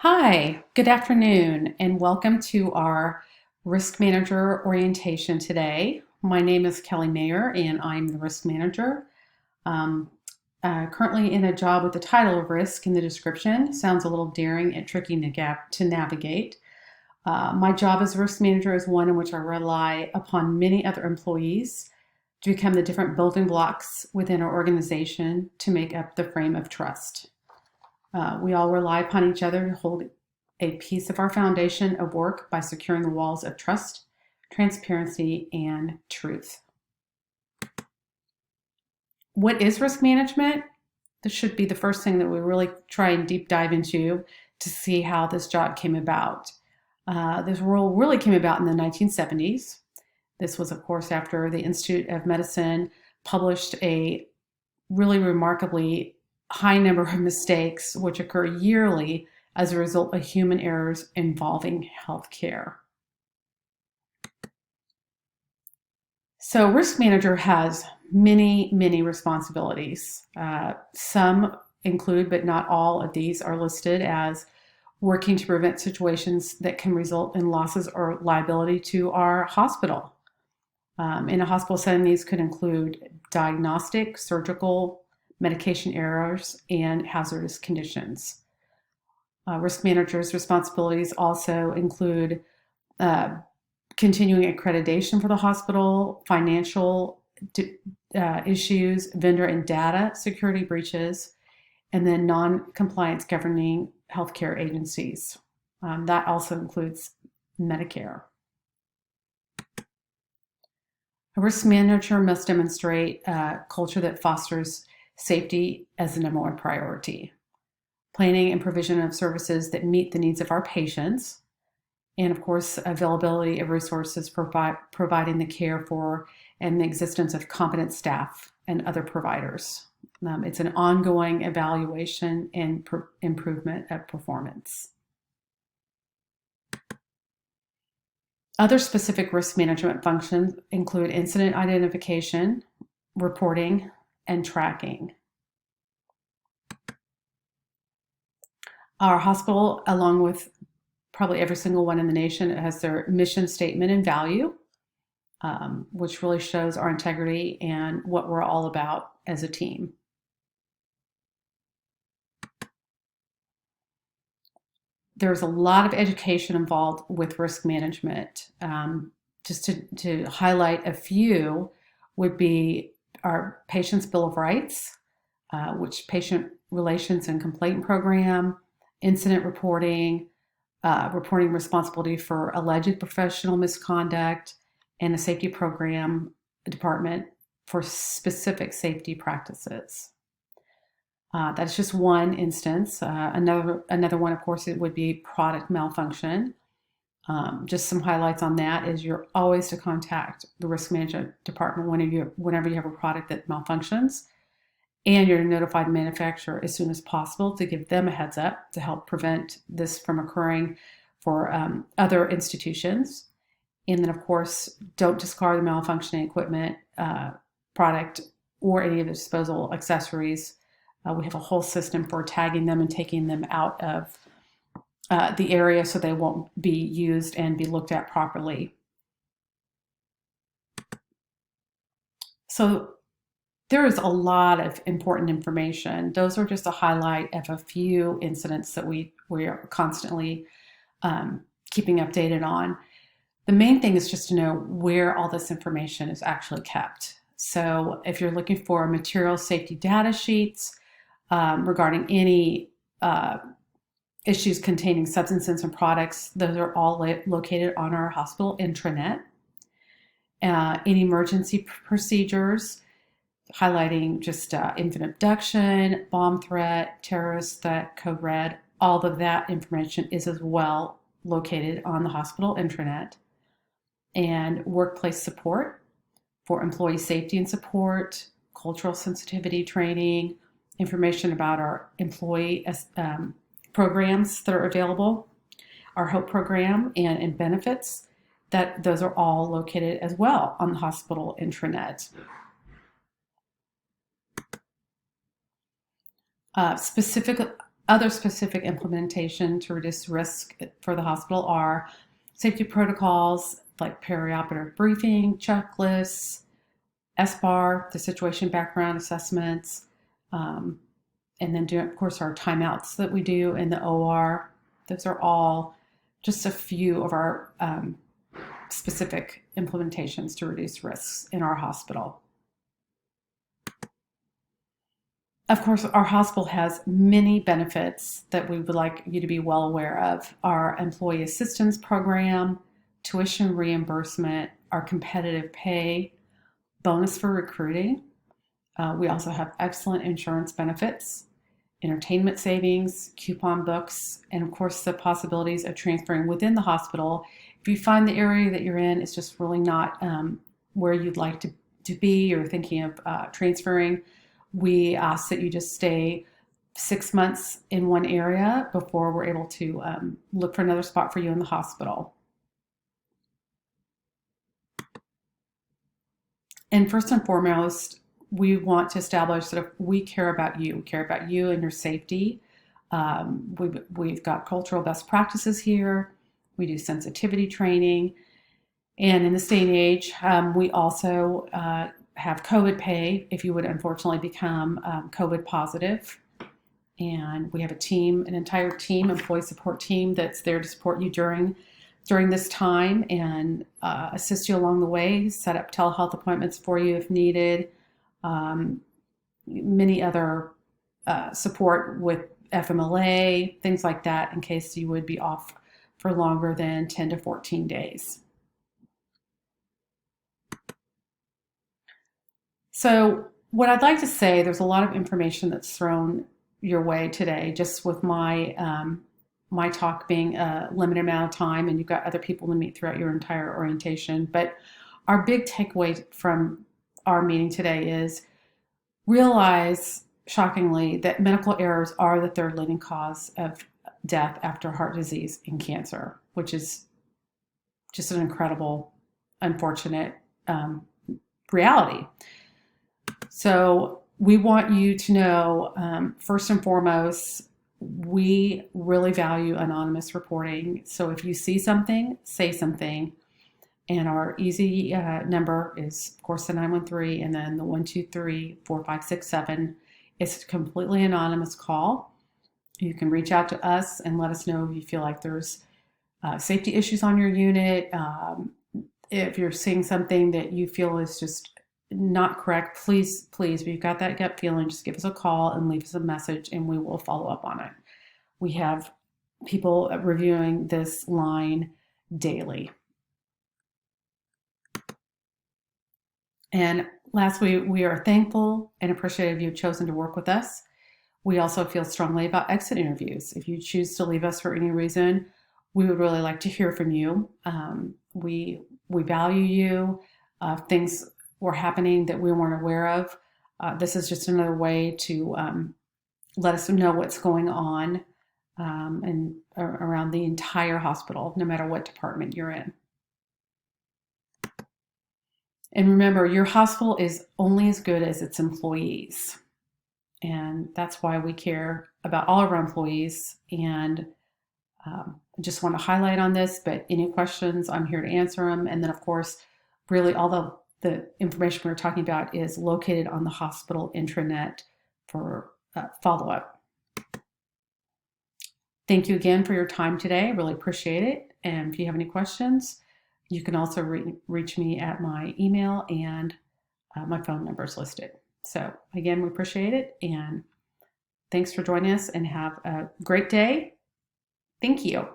Hi, good afternoon, and welcome to our Risk Manager orientation today. My name is Kelly Mayer, and I'm the Risk Manager. Um, Currently in a job with the title of Risk in the description. Sounds a little daring and tricky to navigate. My job as Risk Manager is one in which I rely upon many other employees to become the different building blocks within our organization to make up the frame of trust. We all rely upon each other to hold a piece of our foundation of work by securing the walls of trust, transparency, and truth. What is risk management? This should be the first thing that we really try and deep dive into to see how this job came about. This role really came about in the 1970s. This was, of course, after the Institute of Medicine published a really remarkably high number of mistakes which occur yearly as a result of human errors involving healthcare. So Risk Manager has many responsibilities. Some include, but not all of these are listed as working to prevent situations that can result in losses or liability to our hospital. In a hospital setting, these could include diagnostic, surgical, medication errors, and hazardous conditions. Risk managers' responsibilities also include continuing accreditation for the hospital, financial issues, vendor and data security breaches, and then non-compliance governing healthcare agencies. That also includes Medicare. A risk manager must demonstrate a culture that fosters safety as the number one priority. Planning and provision of services that meet the needs of our patients, and of course, availability of resources for providing the care for and the existence of competent staff and other providers. It's an ongoing evaluation and improvement of performance. Other specific risk management functions include incident identification, reporting, and tracking. Our hospital, along with probably every single one in the nation, has their mission statement and value, which really shows our integrity and what we're all about as a team. There's a lot of education involved with risk management. Just to highlight a few would be our Patient's Bill of Rights, which Patient Relations and Complaint Program, incident reporting, reporting responsibility for alleged professional misconduct, and a safety program department for specific safety practices. That's just one instance. Another one, of course, it would be product malfunction. Just some highlights on that is you're always to contact the risk management department whenever you have a product that malfunctions, and you're to notify the manufacturer as soon as possible to give them a heads up to help prevent this from occurring for other institutions. And then, of course, don't discard the malfunctioning equipment, product, or any of the disposable accessories. We have a whole system for tagging them and taking them out of the area so they won't be used and be looked at properly. So there is a lot of important information. Those are just a highlight of a few incidents that we are constantly keeping updated on. The main thing is just to know where all this information is actually kept. So if you're looking for material safety data sheets regarding any issues containing substances and products, those are all located on our hospital intranet. Any emergency procedures, highlighting just infant abduction, bomb threat, terrorist threat, code red, all of that information is as well located on the hospital intranet. And workplace support for employee safety and support, cultural sensitivity training, information about our employee programs that are available, our HOPE program, and benefits, those are all located as well on the hospital intranet. Specific Other specific implementation to reduce risk for the hospital are safety protocols like perioperative briefing, checklists, SBAR, the situation background assessments, and then of course our timeouts that we do in the OR. Those are all just a few of our specific implementations to reduce risks in our hospital. Of course, our hospital has many benefits that we would like you to be well aware of. Our employee assistance program, tuition reimbursement, our competitive pay, bonus for recruiting. We also have excellent insurance benefits, entertainment savings, coupon books, and of course the possibilities of transferring within the hospital. If you find the area that you're in is just really not where you'd like to be, or thinking of transferring, we ask that you just stay 6 months in one area before we're able to look for another spot for you in the hospital. And first and foremost, we want to establish that we care about you. We care about you and your safety. We've got cultural best practices here. We do sensitivity training. And in this day and age, we also have COVID pay if you would unfortunately become COVID positive. And we have a team, an entire team, employee support team that's there to support you during this time and assist you along the way, set up telehealth appointments for you if needed, many other support with FMLA, things like that in case you would be off for longer than 10 to 14 days. So what I'd like to say, there's a lot of information that's thrown your way today, just with my talk being a limited amount of time, and you've got other people to meet throughout your entire orientation. But our big takeaway from our meeting today is realize, shockingly, that medical errors are the third leading cause of death after heart disease and cancer, which is just an incredible, unfortunate reality. So we want you to know, first and foremost, we really value anonymous reporting. So if you see something, say something. And our easy number is, of course, the 913 and then the 123-4567. It's a completely anonymous call. You can reach out to us and let us know if you feel like there's safety issues on your unit. If you're seeing something that you feel is just not correct, please, if you've got that gut feeling, just give us a call and leave us a message and we will follow up on it. We have people reviewing this line daily. And lastly, we are thankful and appreciative you've chosen to work with us. We also feel strongly about exit interviews. If you choose to leave us for any reason, we would really like to hear from you. We value you. Things were happening that we weren't aware of. This is just another way to let us know what's going on and around the entire hospital, no matter what department you're in. And remember, your hospital is only as good as its employees. And that's why we care about all of our employees. And I just want to highlight on this, but any questions, I'm here to answer them. And then, of course, really all the information we're talking about is located on the hospital intranet for follow-up. Thank you again for your time today. I really appreciate it. And if you have any questions, you can also reach me at my email, and my phone number is listed. So again, we appreciate it, and thanks for joining us, and have a great day. Thank you.